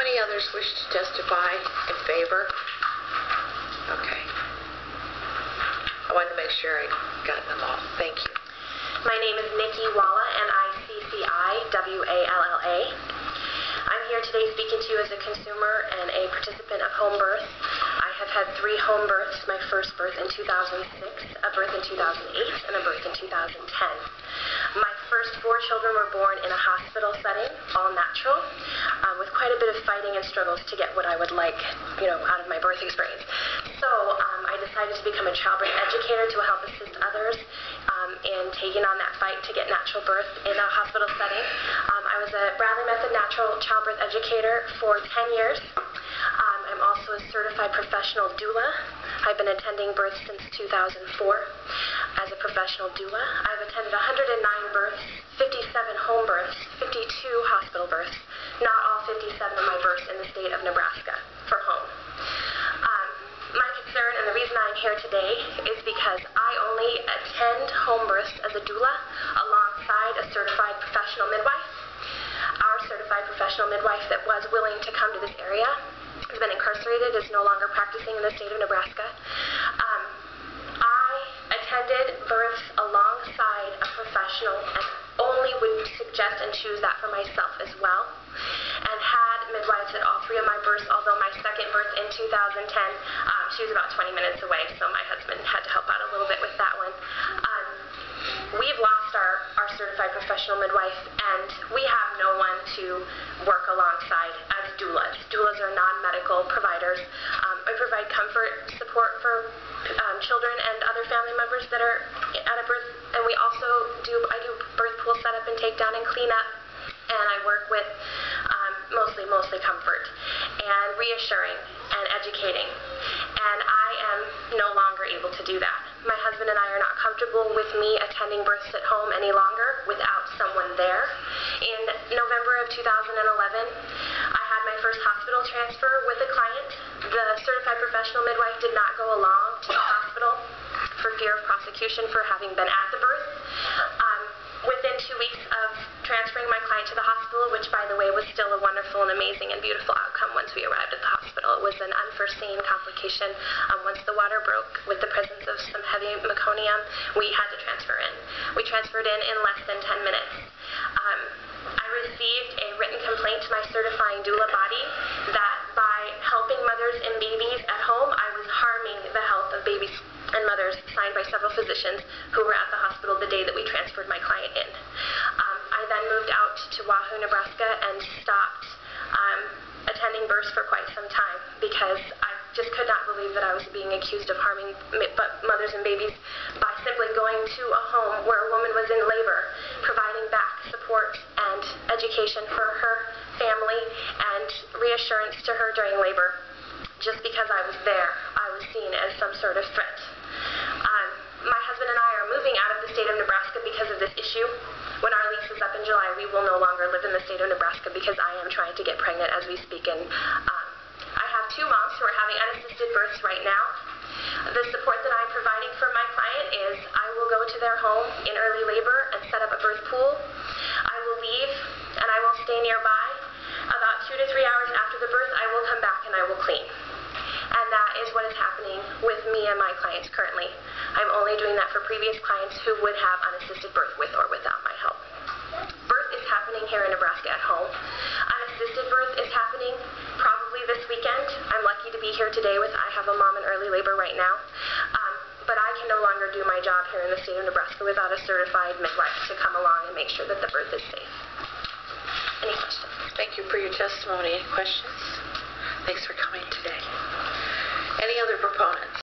any others wish to testify in favor? Okay. I wanted to make sure I got them all. Thank you. My name is Nicci Walla, N-I-C-C-I-W-A-L-L-A. I'm here today speaking to you as a consumer and a participant of home birth. I have had 3 home births, my first birth in 2006, a birth in 2008, and a birth in 2010. My first 4 children were born in a hospital setting, all natural, with quite a bit of fighting and struggles to get what I would like, out of my birth experience. So I decided to become a childbirth educator to help assist others in taking on that fight to get natural birth in a hospital setting. I was a Bradley Method natural childbirth educator for 10 years. I'm also a certified professional doula. I've been attending births since 2004 as a professional doula. I've attended 109 births, 57 home births, 52 hospital births, not all 57 of my births in the state of Nebraska for home. My concern and the reason I'm here today is because I only attend home births as a doula alongside a certified professional midwife. Our certified professional midwife that was willing to come to this area has been incarcerated, is no longer practicing in the state of Nebraska. I attended births alongside a professional and only would suggest and choose that for myself as well, and had midwives at all 3 of my births, although my second birth in 2010, she was about 20 minutes away, so my husband had to help out a little bit with that one. We've lost our certified professional midwife, and we have no one to work alongside as doulas. Doulas are non-medical providers. We provide comfort, support for children and other family members that are at a birth, and we also I do birth pool setup and takedown and cleanup, and I work with mostly comfort and reassuring and educating, and I am no longer able to do that. My husband and I are not comfortable with me attending births at home any longer without someone there. In November of 2011, I had my first hospital transfer with a client. The certified professional midwife did not go along to the hospital for fear of prosecution for having been at the birth. Within 2 weeks of transferring my client to the hospital, which by the way was still a wonderful and amazing and beautiful outcome once we arrived at the hospital, it was an unforeseen complication. Once the water broke with the presence of some heavy meconium, we had to transfer in. We transferred in less than 10 minutes. I received a written complaint to my certifying doula body that by helping mothers and babies at home, I was harming the health of babies and mothers, signed by several physicians who were at the hospital the day that we transferred my client in. I then moved out to Wahoo, Nebraska, and stopped attending births for quite some time because I just could not believe that I was being accused of harming mothers and babies by simply going to a home where a woman was in labor, providing back support and education for her family and reassurance to her during labor. Just because I was there, I was seen as some sort of threat. My husband and I are moving out of the state of Nebraska because of this issue. When our lease is up in July, we will no longer live in the state of Nebraska because I am trying to get pregnant as we speak. And I have 2 moms who are having unassisted births right now. The support that I'm providing for my client is I will go to their home in early labor and set up a birth pool. I will leave and I will stay nearby. About 2 to 3 hours after the birth, I will come back and I will clean. And that is what is happening with me and my clients currently. I'm only doing that for previous clients who would have unassisted birth with or without my help. Birth is happening here in Nebraska at home. Unassisted birth is happening probably this weekend. I'm lucky to be here today I have a mom in early labor right now. But I can no longer do my job here in the state of Nebraska without a certified midwife to come along and make sure that the birth is safe. Any questions? Thank you for your testimony. Any questions? Thanks for coming today. Any other proponents?